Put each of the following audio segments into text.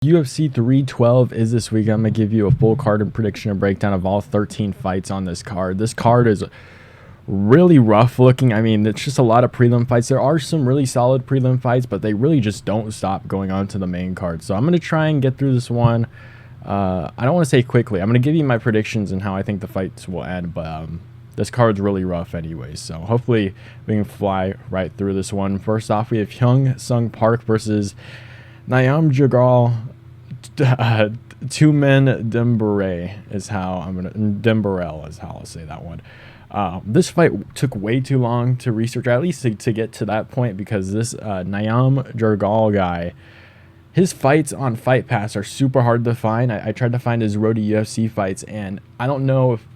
UFC 312 is this week. I'm going to give you a full card and prediction and breakdown of all 13 fights on this card. This card is really rough looking. I mean, it's just a lot of prelim fights. There are some really solid prelim fights, but they really just don't stop going on to the main card. So I'm going to try and get through this one. I don't want to say quickly. I'm going to give you my predictions and how I think the fights will end, but this card's really rough anyways. So hopefully we can fly right through this one. First off, we have Hyun-Sung Park versus Nyamjargal. Tumendemberel is how I'm gonna Demberel is how I'll say that one. This fight took way too long to research, or at least to get to that point, because this Nyamjargal guy, his fights on Fight Pass are super hard to find. I tried to find his road to UFC fights, and I don't know if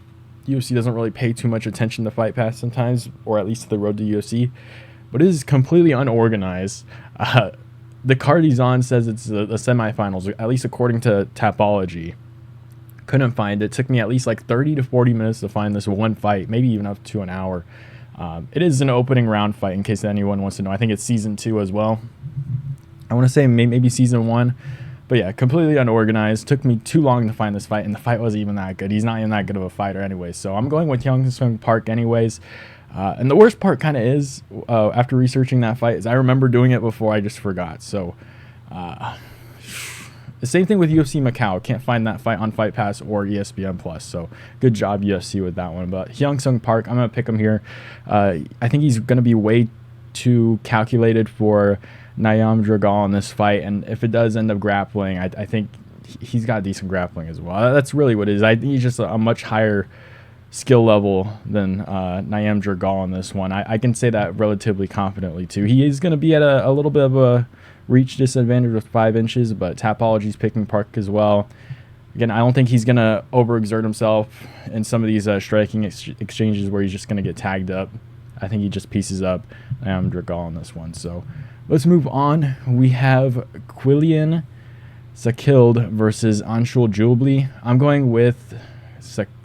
UFC doesn't really pay too much attention to Fight Pass sometimes, or at least the road to UFC, but it is completely unorganized. The card he's on says it's the semifinals, at least according to Tapology. Couldn't find it. Took me at least like 30 to 40 minutes to find this one fight, maybe even up to an hour. It is an opening round fight, in case anyone wants to know. I think it's season 2 as well. I want to say maybe season 1. But yeah, completely unorganized. Took me too long to find this fight, and the fight wasn't even that good. He's not even that good of a fighter anyway. So I'm going with Hyun-Sung Park anyways. And the worst part kind of is, after researching that fight, is I remember doing it before, I just forgot. So, the same thing with UFC Macau. Can't find that fight on Fight Pass or ESPN Plus. So, good job UFC with that one. But Hyun-Sung Park, I'm going to pick him here. I think he's going to be way too calculated for Nyamjargal in this fight. And if it does end up grappling, I think he's got decent grappling as well. That's really what it is. I think he's just a much higher skill level than Nyamjargal in this one. I can say that relatively confidently too. He is going to be at a little bit of a reach disadvantage with 5 inches, but Tapology's picking Park as well. Again, I don't think he's going to overexert himself in some of these striking exchanges where he's just going to get tagged up. I think he just pieces up Nyamjargal in this one. So let's move on. We have Quillan Salkilld versus Anshul Jubli. I'm going with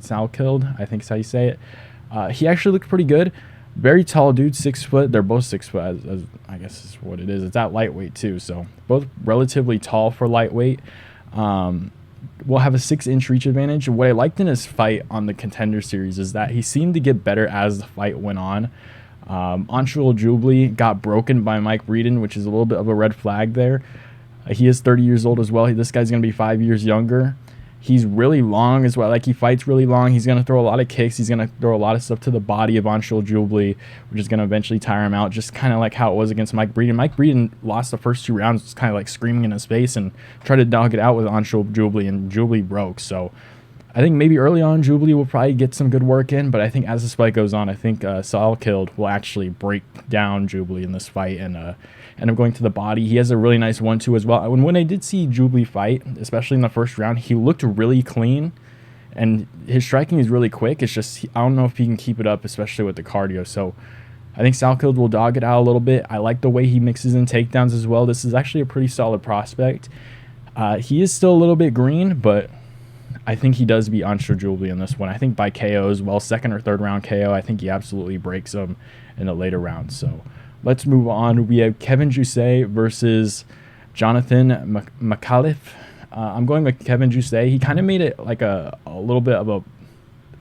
Salkilld, I think is how you say it. He actually looked pretty good. Very tall dude, 6 foot. They're both 6 foot, as I guess is what it is. It's at lightweight too, so both relatively tall for lightweight. Will have a 6-inch reach advantage. What I liked in his fight on the Contender Series is that he seemed to get better as the fight went on. Anshul Jubli got broken by Mike Breeden, which is a little bit of a red flag there. He is 30 years old as well. This guy's going to be 5 years younger. He's really long as well. Like, he fights really long. He's going to throw a lot of kicks. He's going to throw a lot of stuff to the body of Anshul Jubli, which is going to eventually tire him out, just kind of like how it was against Mike Breeden. Mike Breeden lost the first 2 rounds, just kind of like screaming in his face and tried to dog it out with Anshul Jubli, and Jubli broke. So I think maybe early on Jubli will probably get some good work in, but I think as the fight goes on, I think Salkilld will actually break down Jubli in this fight and end up going to the body. He has a really nice 1-2 as well. When I did see Jubli fight, especially in the first round, he looked really clean, and his striking is really quick. It's just, I don't know if he can keep it up, especially with the cardio. So I think Salkilld will dog it out a little bit. I like the way he mixes in takedowns as well. This is actually a pretty solid prospect. He is still a little bit green, but I think he does beat Anshul Jubli in this one. I think by KO as well, 2nd or 3rd round KO. I think he absolutely breaks him in the later rounds. So let's move on. We have Kevin Jousset versus Jonathan Micallef. I'm going with Kevin Jousset. He kind of made it like a little bit of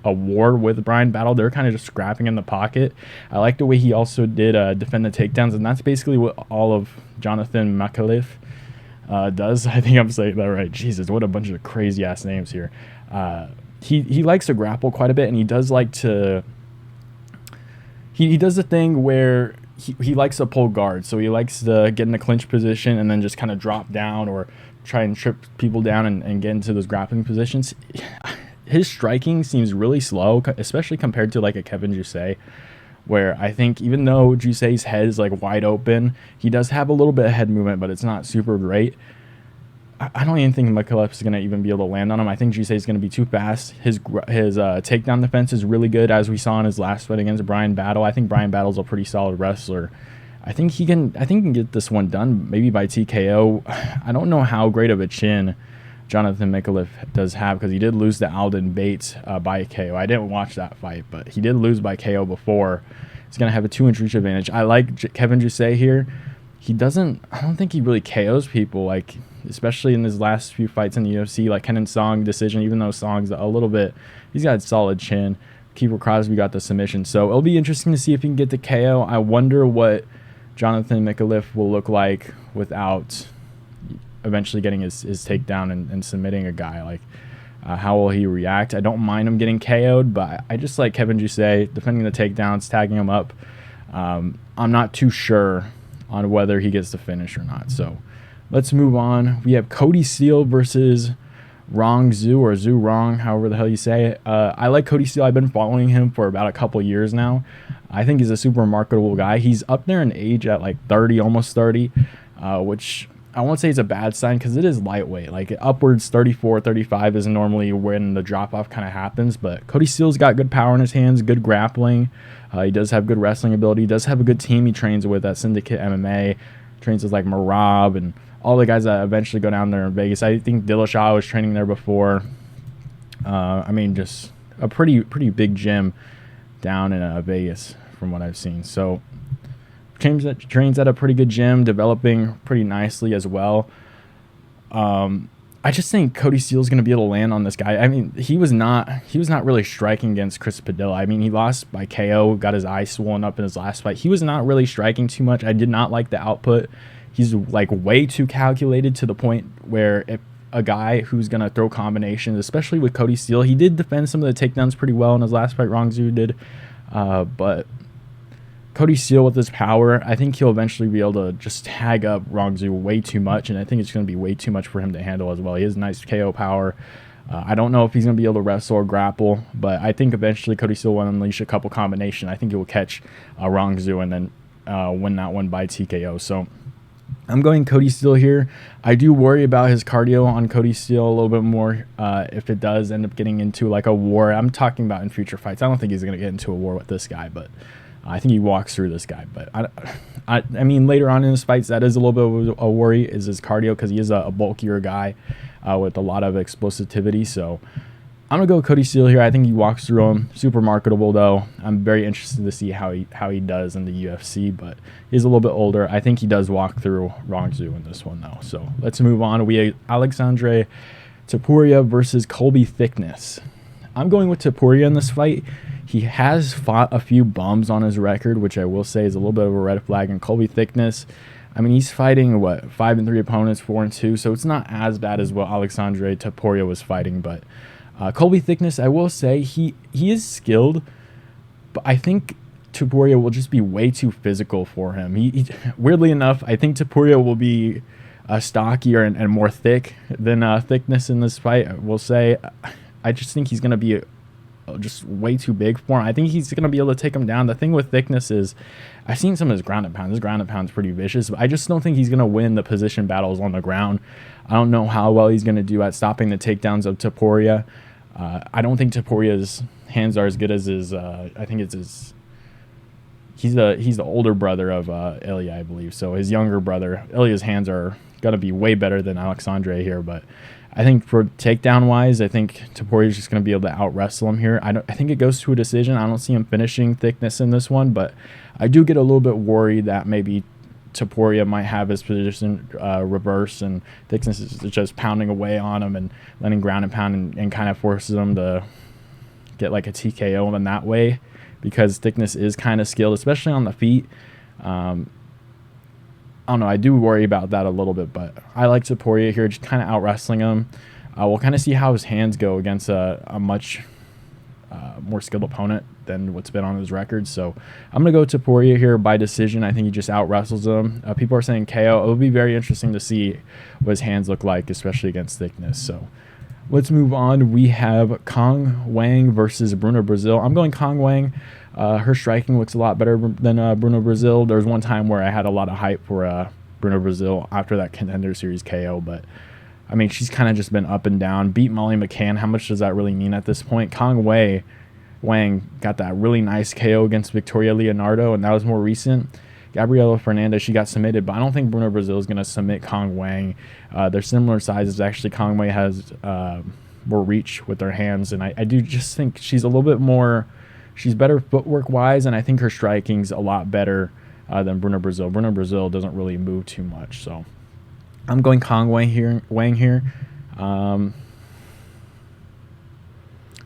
a war with Brian Battle. They're kind of just scrapping in the pocket. I like the way he also did defend the takedowns, and that's basically what all of Jonathan Micallef does. I think I'm saying that right. Jesus, what a bunch of crazy ass names here. He likes to grapple quite a bit, and he does like to. He does the thing where he likes to pull guard, so he likes to get in a clinch position and then just kind of drop down or try and trip people down and get into those grappling positions. His striking seems really slow, especially compared to like a Kevin Jousset, where I think even though Jousset's head is like wide open, he does have a little bit of head movement, but it's not super great. I don't even think Micallef is going to even be able to land on him. I think Jousset is going to be too fast. His takedown defense is really good, as we saw in his last fight against Brian Battle. I think Brian Battle's a pretty solid wrestler. I think he can get this one done, maybe by TKO. I don't know how great of a chin Jonathan Micallef does have, because he did lose to Alden Bates by KO. I didn't watch that fight, but he did lose by KO before. He's going to have a 2-inch reach advantage. I like Kevin Jousset here. I don't think he really KOs people. Like, especially in his last few fights in the UFC, like Hyun-Sung decision, even though Song's a little bit, he's got a solid chin. Keeper Crosby got the submission. So it'll be interesting to see if he can get the KO. I wonder what Jonathan Micallef will look like without eventually getting his takedown and submitting a guy. Like, how will he react? I don't mind him getting KO'd, but I just like Kevin Jousset defending the takedowns, tagging him up. I'm not too sure on whether he gets the finish or not. So let's move on. We have Cody Steele versus Rong Zhu, or Zhu Rong, however the hell you say it. I like Cody Steele. I've been following him for about a couple years now. I think he's a super marketable guy. He's up there in age at like 30, almost 30, which I won't say it's a bad sign because it is lightweight. Like upwards 34, 35 is normally when the drop-off kind of happens. But Cody Steele's got good power in his hands, good grappling. He does have good wrestling ability. He does have a good team he trains with at Syndicate MMA. Trains with like Marab and all the guys that eventually go down there in Vegas. I think Dillashaw was training there before. I mean, just a pretty big gym down in Vegas from what I've seen. So trains at a pretty good gym, developing pretty nicely as well. I just think Cody Steele's going to be able to land on this guy. I mean, he was not really striking against Chris Padilla. I mean, he lost by KO, got his eye swollen up in his last fight. He was not really striking too much. I did not like the output. He's like way too calculated to the point where if a guy who's going to throw combinations, especially with Cody Steele, he did defend some of the takedowns pretty well in his last fight. Rong Zhu did. But Cody Steele with his power, I think he'll eventually be able to just tag up Rong Zhu way too much, and I think it's going to be way too much for him to handle as well. He has nice KO power. I don't know if he's going to be able to wrestle or grapple, but I think eventually Cody Steele will unleash a couple combination. I think he will catch Rong Zhu and then win that one by TKO. So I'm going Cody Steele here. I do worry about his cardio on Cody Steele a little bit more if it does end up getting into like a war. I'm talking about in future fights. I don't think he's going to get into a war with this guy, but I think he walks through this guy. But I mean, later on in his fights, that is a little bit of a worry, is his cardio, because he is a bulkier guy with a lot of explosivity. So I'm going to go Cody Steele here. I think he walks through him. Super marketable, though. I'm very interested to see how he does in the UFC, but he's a little bit older. I think he does walk through Rong Zhu in this one, though. So let's move on. We have Aleksandre Topuria versus Colby Thicknesse. I'm going with Topuria in this fight. He has fought a few bums on his record, which I will say is a little bit of a red flag. And Colby Thicknesse, I mean, he's fighting, 5-3 opponents, 4-2, so it's not as bad as what Aleksandre Topuria was fighting, but Colby Thicknesse, I will say, he is skilled, but I think Topuria will just be way too physical for him. He weirdly enough, I think Topuria will be stockier and more thick than Thicknesse in this fight. I will say, I just think he's going to be just way too big for him. I think he's going to be able to take him down. The thing with Thicknesse is, I've seen some of his ground and pound. His ground and pound is pretty vicious, but I just don't think he's going to win the position battles on the ground. I don't know how well he's going to do at stopping the takedowns of Topuria. I don't think Topuria's hands are as good as his. I think it's his. He's the older brother of Ilya, I believe. So his younger brother, Ilya's hands are gonna be way better than Aleksandre here. But I think for takedown wise, I think Topuria's just gonna be able to out wrestle him here. I think it goes to a decision. I don't see him finishing Thicknesse in this one, but I do get a little bit worried that maybe Topuria might have his position reversed, and Thicknesse is just pounding away on him and letting ground and pound and kind of forces him to get like a TKO in that way, because Thicknesse is kind of skilled, especially on the feet. I don't know. I do worry about that a little bit, but I like Topuria here, just kind of out wrestling him. We'll kind of see how his hands go against a much more skilled opponent than what's been on his record. So I'm going to go Topuria here by decision. I think he just out wrestles him. People are saying KO. It will be very interesting to see what his hands look like, especially against Thicknesse. So let's move on. We have Cong Wang versus Bruna Brasil. I'm going Cong Wang. Her striking looks a lot better than Bruna Brasil. There was one time where I had a lot of hype for Bruna Brasil after that Contender Series KO, but I mean, she's kind of just been up and down. Beat Molly McCann. How much does that really mean at this point? Cong Wang got that really nice KO against Victoria Leonardo, and that was more recent. Gabriela Fernandez, she got submitted, but I don't think Bruna Brasil is going to submit Cong Wang. They're similar sizes. Actually, Cong Wang has more reach with her hands, and I do just think she's a little bit more, she's better footwork-wise, and I think her striking's a lot better than Bruna Brasil. Bruna Brasil doesn't really move too much, so I'm going Cong Wang here.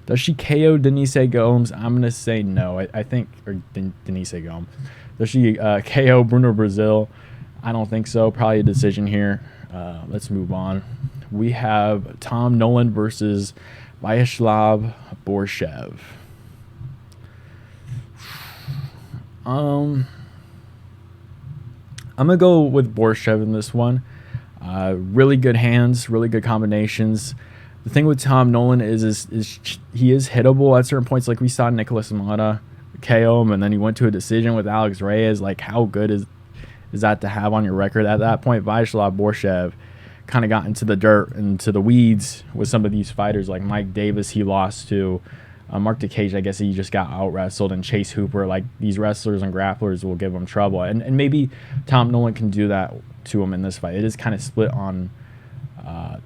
Does she KO Denise Gomes? I'm going to say no. I think, or Denise Gomes. Does she KO Bruna Brasil? I don't think so. Probably a decision here. Let's move on. We have Tom Nolan versus Viacheslav Borshchev. I'm going to go with Borshchev in this one. Really good hands, really good combinations. The thing with Tom Nolan is he is hittable at certain points. Like we saw Nicholas Mata KO him, and then he went to a decision with Alex Reyes. Like, how good is that to have on your record? At that point, Viacheslav Borshchev kind of got into the dirt, into the weeds with some of these fighters. Like Mike Davis, he lost to. Mark DeCage, I guess he just got out-wrestled, and Chase Hooper. Like, these wrestlers and grapplers will give him trouble. And maybe Tom Nolan can do that to him in this fight. It is kind of split on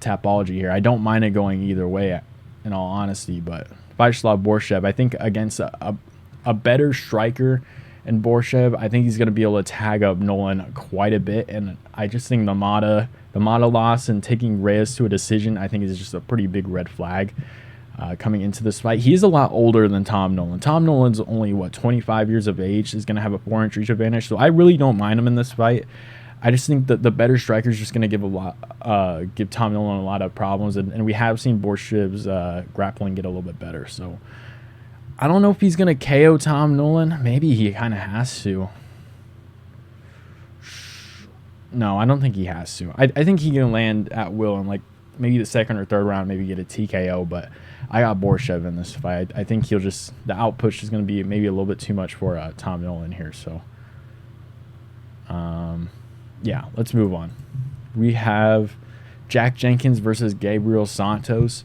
Tapology here. I don't mind it going either way, in all honesty, but Viacheslav Borshchev, I think against a better striker in Borshchev, I think he's going to be able to tag up Nolan quite a bit, and I just think the Mata loss and taking Reyes to a decision, I think is just a pretty big red flag coming into this fight. He's a lot older than Tom Nolan. Tom Nolan's only, 25 years of age, is going to have a 4-inch reach advantage, so I really don't mind him in this fight. I just think that the better striker is just going to give Tom Nolan a lot of problems, and we have seen Borshchev's grappling get a little bit better. So I don't know if he's going to KO Tom Nolan. Maybe he kind of has to. No, I don't think he has to. I think he can land at will in like maybe the second or third round, maybe get a TKO, but I got Borshchev in this fight. I think the outpush is going to be maybe a little bit too much for Tom Nolan here. So yeah, let's move on. We have Jack Jenkins versus Gabriel Santos.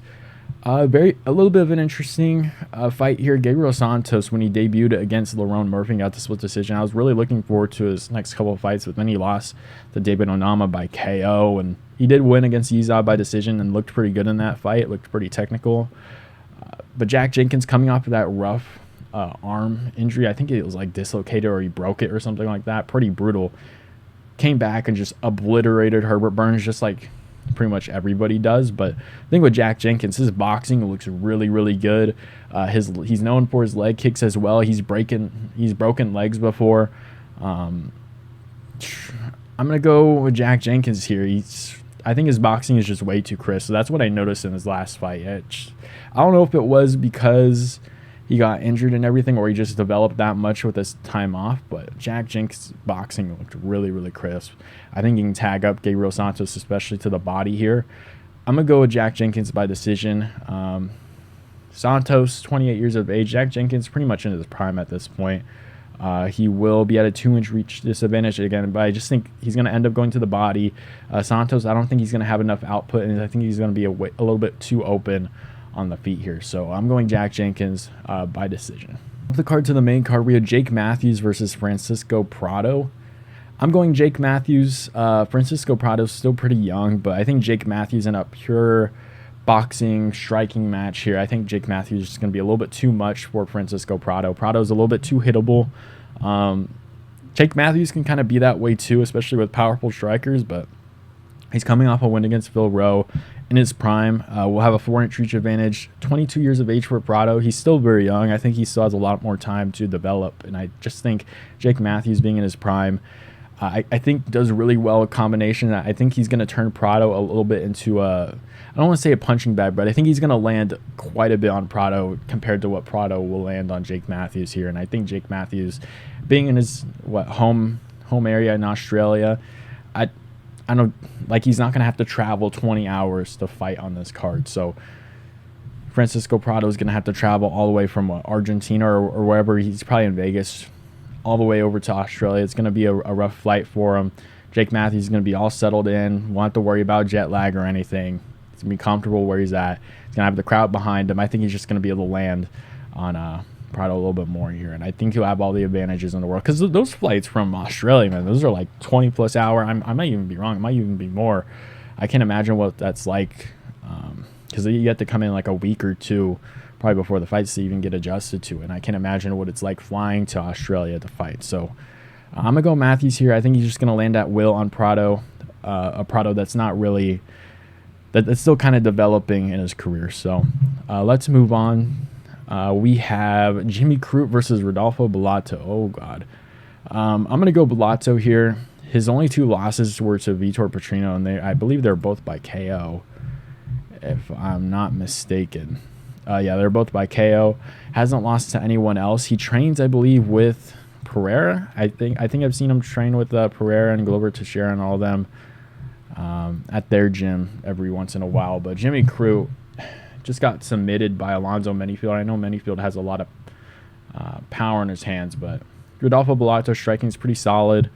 A little bit of an interesting fight here. Gabriel Santos, when he debuted against Lerone Murphy, got the split decision. I was really looking forward to his next couple of fights, but then he lost to David Onama by KO, and he did win against Yizab by decision and looked pretty good in that fight. Looked pretty technical. But Jack Jenkins, coming off of that rough arm injury, I think it was like dislocated or he broke it or something like that. Pretty brutal. Came back and just obliterated Herbert Burns, just like pretty much everybody does. But I think with Jack Jenkins, his boxing looks really, really good. He's known for his leg kicks as well. He's broken legs before. I'm gonna go with Jack Jenkins here. I think his boxing is just way too crisp. So that's what I noticed in his last fight. I don't know if it was because he got injured and everything, or he just developed that much with his time off, but Jack Jenkins' boxing looked really, really crisp. I think he can tag up Gabriel Santos, especially to the body here. I'm going to go with Jack Jenkins by decision. Santos, 28 years of age. Jack Jenkins pretty much in his prime at this point. He will be at a 2-inch reach disadvantage again, but I just think he's going to end up going to the body. Santos, I don't think he's going to have enough output, and I think he's going to be a little bit too open on the feet here. So I'm going Jack Jenkins by decision. The card to the main card, we have Jake Matthews versus Francisco Prado. I'm going Jake Matthews. Francisco Prado's still pretty young, but I think Jake Matthews in a pure boxing, striking match here, I think Jake Matthews is going to be a little bit too much for Francisco Prado. Prado's a little bit too hittable. Jake Matthews can kind of be that way too, especially with powerful strikers, but he's coming off a win against Phil Rowe in his prime. Will have a 4-inch reach advantage. 22 years of age for Prado. He's still very young. I think he still has a lot more time to develop, and I just think Jake Matthews being in his prime, I think does really well a combination. I think he's going to turn Prado a little bit into I don't want to say a punching bag, but I think he's going to land quite a bit on Prado compared to what Prado will land on Jake Matthews here. And I think Jake Matthews, being in his home area in Australia, I don't like he's not going to have to travel 20 hours to fight on this card. So Francisco Prado is going to have to travel all the way from Argentina or wherever. He's probably in Vegas, all the way over to Australia. It's going to be a rough flight for him. Jake Matthews is going to be all settled in, won't have to worry about jet lag or anything. He's going to be comfortable where he's at. He's going to have the crowd behind him. I think he's just going to be able to land on Prado a little bit more here, and I think he'll have all the advantages in the world, because those flights from Australia, man, those are like 20+ hour. I might even be wrong. It might even be more. I can't imagine what that's like, because you have to come in like a week or two probably before the fights to even get adjusted to it, and I can't imagine what it's like flying to Australia to fight. So I'm gonna go Matthews here. I think he's just gonna land at will on Prado. a product that's not really that's still kind of developing in his career. So let's move on. We have Jimmy Crute versus Rodolfo Bellato. Oh God, I'm gonna go Bellato here. His only 2 losses were to Vitor Petrino, and I believe they're both by KO, if I'm not mistaken. Yeah, they're both by KO. Hasn't lost to anyone else. He trains, I believe, with Pereira. I think I've seen him train with Pereira and Glover Teixeira and all of them at their gym every once in a while. But Jimmy Crute just got submitted by Alonzo Menifield. I know Menifield has a lot of power in his hands, but Rodolfo Bellato striking is pretty solid.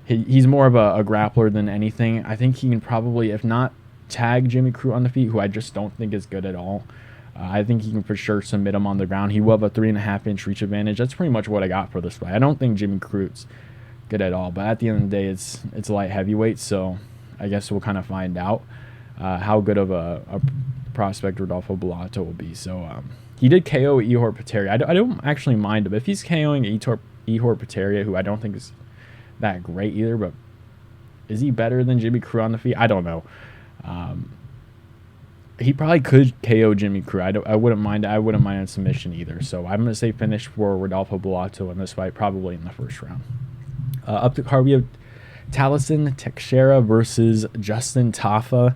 He's more of a grappler than anything. I think he can probably, if not tag Jimmy Crute on the feet, who I just don't think is good at all, I think he can for sure submit him on the ground. He will have a 3.5-inch reach advantage. That's pretty much what I got for this fight. I don't think Jimmy Crute's good at all, but at the end of the day, it's light heavyweight, so I guess we'll kind of find out how good of a prospect Rodolfo Bellato will be. So he did KO Ihor Potieria. I don't actually mind him. If he's KOing Ihor Potieria, who I don't think is that great either, but is he better than Jimmy Crute on the feet? I don't know. He probably could KO Jimmy Crute. I wouldn't mind. I wouldn't mind a submission either. So I'm gonna say finish for Rodolfo Bellato in this fight, probably in the first round. Up to card we have Taliesin Teixeira versus Justin Tafa.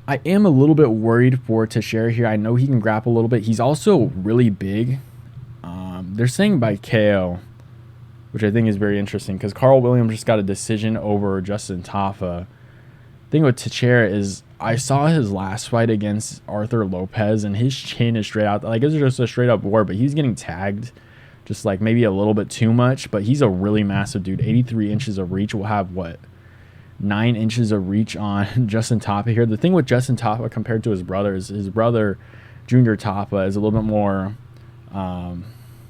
I am a little bit worried for Teixeira here. I know he can grapple a little bit. He's also really big. They're saying by KO, which I think is very interesting because Carl Williams just got a decision over Justin Tafa. The thing with Teixeira is I saw his last fight against Arthur Lopez, and his chin is straight out. Like, it's just a straight up war, but he's getting tagged just like maybe a little bit too much. But he's a really massive dude. 83 inches of reach. Will have what? 9 inches of reach on Justin Tafa here. The thing with Justin Tafa compared to his brother is his brother, Junior Tafa, is a little bit more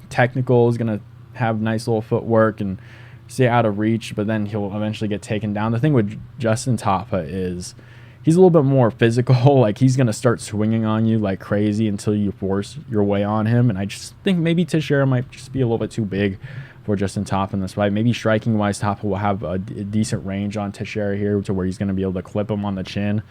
technical. Is going to have nice little footwork and stay out of reach, but then he'll eventually get taken down. The thing with Justin Tafa is he's a little bit more physical. Like, he's going to start swinging on you like crazy until you force your way on him. And I just think maybe Teixeira might just be a little bit too big for Justin Tafa in this fight. Maybe striking-wise, Tafa will have a decent range on Teixeira here to where he's going to be able to clip him on the chin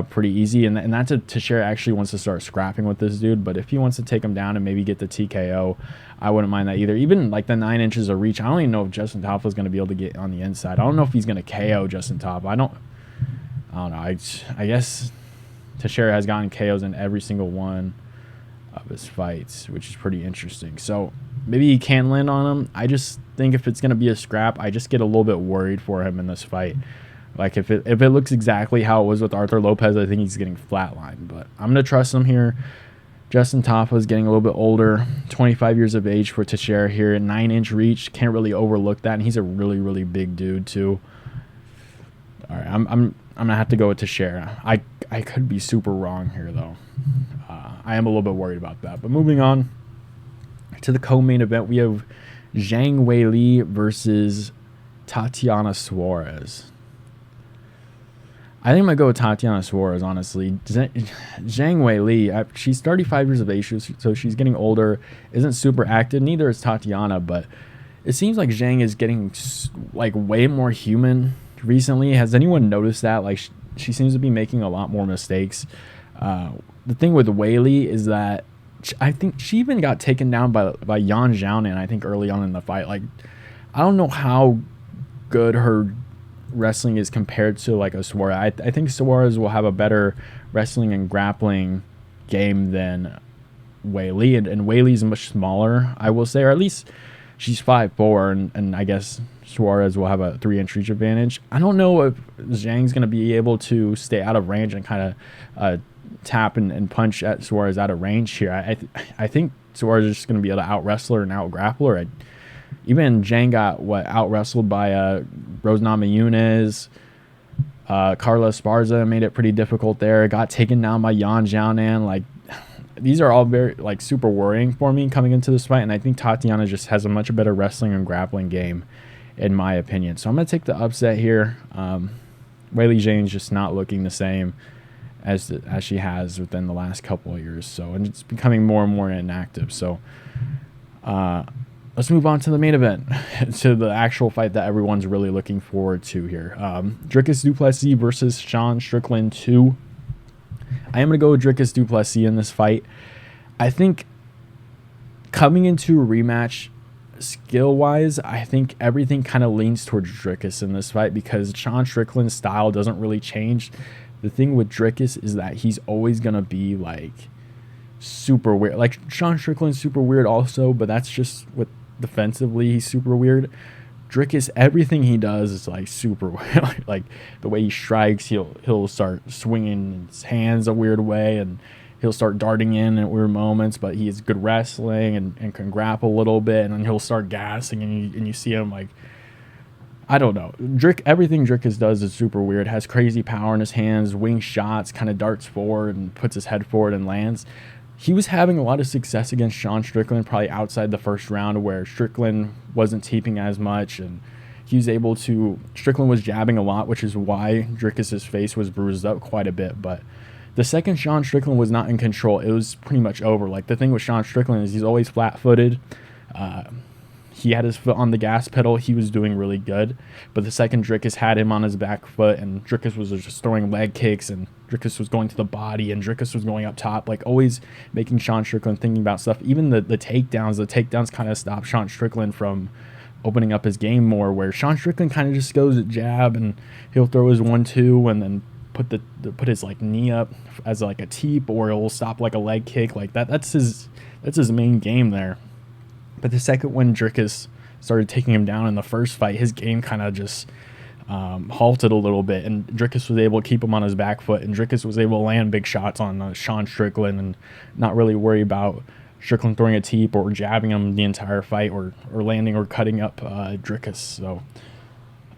pretty easy. And that's if Teixeira actually wants to start scrapping with this dude. But if he wants to take him down and maybe get the TKO, I wouldn't mind that either. Even like the 9 inches of reach, I don't even know if Justin Tafa is going to be able to get on the inside. I don't know if he's going to KO Justin Tafa. I don't know. I guess Teixeira has gotten KOs in every single one of his fights, which is pretty interesting. So maybe he can land on him. I just think if it's going to be a scrap, I just get a little bit worried for him in this fight. Like, if it looks exactly how it was with Arthur Lopez, I think he's getting flatlined. But I'm going to trust him here. Justin Tafa is getting a little bit older, 25 years of age for Teixeira here. 9-inch reach, can't really overlook that. And he's a really, really big dude too. All right, I'm gonna have to go with Teixeira. I could be super wrong here though. I am a little bit worried about that. But moving on to the co-main event, we have Zhang Weili versus Tatiana Suarez. I think I'm going to go with Tatiana Suarez, honestly. Zhang Weili, she's 35 years of age, so she's getting older, isn't super active. Neither is Tatiana, but it seems like Zhang is getting like way more human recently. Has anyone noticed that? Like, she seems to be making a lot more mistakes. The thing with Weili is that I think she even got taken down by Yan Xiaonan, I think, early on in the fight. Like, I don't know how good her wrestling is compared to like a Suarez. I think Suarez will have a better wrestling and grappling game than Weili, and Weili's much smaller, I will say, or at least she's 5'4", and I guess Suarez will have a 3-inch reach advantage. I don't know if Zhang's going to be able to stay out of range and kind of tap and punch at Suarez out of range here. I think Suarez is just going to be able to out wrestle her and out grapple her. Even Zhang got out wrestled by Rose Namajunas. Carla Esparza made it pretty difficult there. Got taken down by Yan Xiaonan. Like, these are all very like super worrying for me coming into this fight, and I think Tatiana just has a much better wrestling and grappling game, in my opinion. So I'm gonna take the upset here. Weili Zhang's just not looking the same as she has within the last couple of years. So, and it's becoming more and more inactive. So let's move on to the main event, to the actual fight that everyone's really looking forward to here. Dricus du Plessis versus Sean Strickland 2. I am going to go with Dricus du Plessis in this fight. I think coming into a rematch, skill-wise, I think everything kind of leans towards Dricus in this fight because Sean Strickland's style doesn't really change. The thing with Dricus is that he's always going to be, like, super weird. Like, Sean Strickland's super weird also, but that's just with defensively, he's super weird. Dricus, everything he does is like super weird. Like the way he strikes, he'll start swinging his hands a weird way, and he'll start darting in at weird moments. But he has good wrestling and can grapple a little bit, and then he'll start gassing, and you see him like, I don't know. Everything Dricus does is super weird. Has crazy power in his hands, wing shots, kind of darts forward and puts his head forward and lands. He was having a lot of success against Sean Strickland, probably outside the first round where Strickland wasn't teeping as much, and he was able to, Strickland was jabbing a lot, which is why Dricus's face was bruised up quite a bit. But the second Sean Strickland was not in control, it was pretty much over. Like the thing with Sean Strickland is he's always flat-footed. He had his foot on the gas pedal. He was doing really good. But the second Dricus had him on his back foot, and Dricus was just throwing leg kicks, and Dricus was going to the body, and Dricus was going up top, like always making Sean Strickland thinking about stuff. Even the takedowns kind of stopped Sean Strickland from opening up his game more, where Sean Strickland kind of just goes at jab, and he'll throw his 1-2 and then put his like knee up as like a teep, or he'll stop like a leg kick like that. That's his main game there. But the second when Dricus started taking him down in the first fight, his game kind of just halted a little bit, and Dricus was able to keep him on his back foot, and Dricus was able to land big shots on Sean Strickland and not really worry about Strickland throwing a teep or jabbing him the entire fight, or landing or cutting up Dricus. So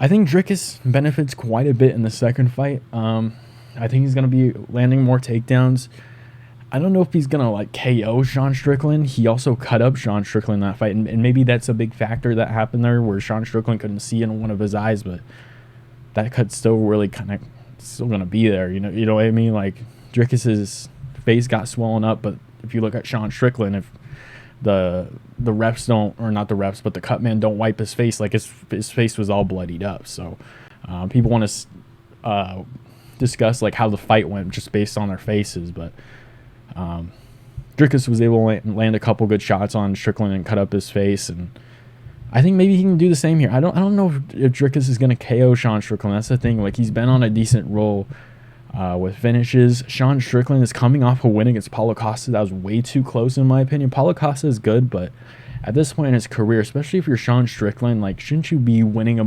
I think Dricus benefits quite a bit in the second fight. I think he's going to be landing more takedowns. I don't know if he's going to like KO Sean Strickland. He also cut up Sean Strickland in that fight, and maybe that's a big factor that happened there where Sean Strickland couldn't see in one of his eyes, but that cut's still really kind of still going to be there. You know what I mean? Like Dricus's face got swollen up, but if you look at Sean Strickland, if the refs don't, or not the refs, but the cut man don't wipe his face, like his face was all bloodied up. So people want to discuss like how the fight went just based on their faces, but Dricus was able to land a couple good shots on Strickland and cut up his face, and I think maybe he can do the same here. I don't know if Dricus is going to KO Sean Strickland. That's the thing. Like he's been on a decent roll with finishes. Sean Strickland is coming off a win against Paulo Costa. That was way too close in my opinion. Paulo Costa is good, but at this point in his career, especially if you're Sean Strickland, like shouldn't you be winning in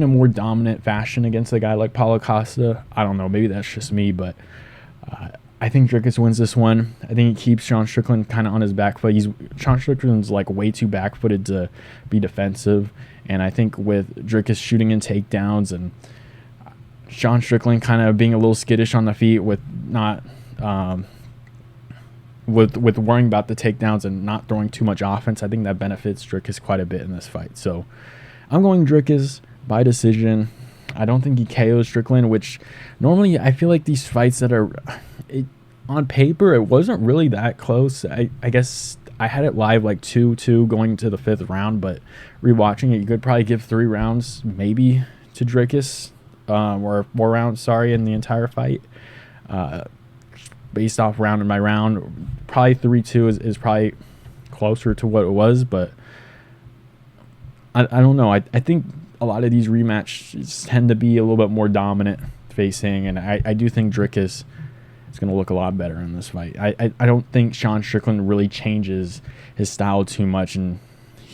a more dominant fashion against a guy like Paulo Costa? I don't know. Maybe that's just me, but I think Dricus wins this one. I think he keeps Sean Strickland kind of on his back foot. Sean Strickland's like way too back-footed to be defensive, and I think with Dricus shooting in takedowns and Sean Strickland kind of being a little skittish on the feet with not with worrying about the takedowns and not throwing too much offense, I think that benefits Dricus quite a bit in this fight. So I'm going Dricus by decision. I don't think he KOs Strickland, which normally I feel like these fights that are on paper, it wasn't really that close. I guess I had it live like 2-2 going to the 5th round, but rewatching it, you could probably give 3 rounds maybe to Dricus, or 4 rounds, in the entire fight. Based off round by round, probably 3-2 is probably closer to what it was, but I don't know. I think a lot of these rematches tend to be a little bit more dominant facing, and I do think Dricus is going to look a lot better in this fight. I don't think Sean Strickland really changes his style too much, and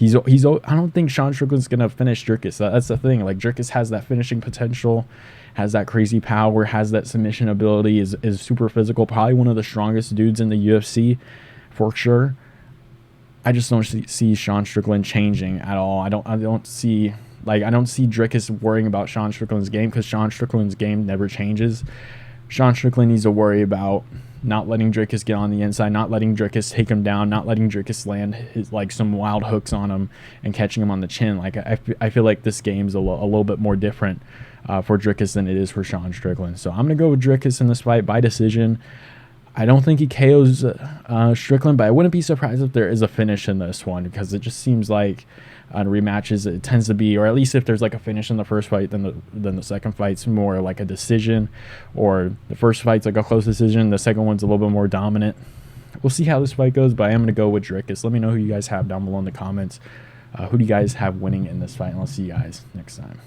I don't think Sean Strickland's going to finish Dricus. That's the thing. Like Dricus has that finishing potential, has that crazy power, has that submission ability, is super physical, probably one of the strongest dudes in the UFC for sure. I just don't see Sean Strickland changing at all. I don't see Dricus worrying about Sean Strickland's game, because Sean Strickland's game never changes. Sean Strickland needs to worry about not letting Dricus get on the inside, not letting Dricus take him down, not letting Dricus land some wild hooks on him and catching him on the chin. Like I feel like this game's a little bit more different for Dricus than it is for Sean Strickland. So I'm gonna go with Dricus in this fight by decision. I don't think he KOs Strickland, but I wouldn't be surprised if there is a finish in this one, because it just seems like on rematches it tends to be, or at least if there's like a finish in the first fight, then the second fight's more like a decision, or the first fight's like a close decision, the second one's a little bit more dominant. We'll see how this fight goes, but I am going to go with Dricus. Let me know who you guys have down below in the comments. Who do you guys have winning in this fight? And I'll see you guys next time.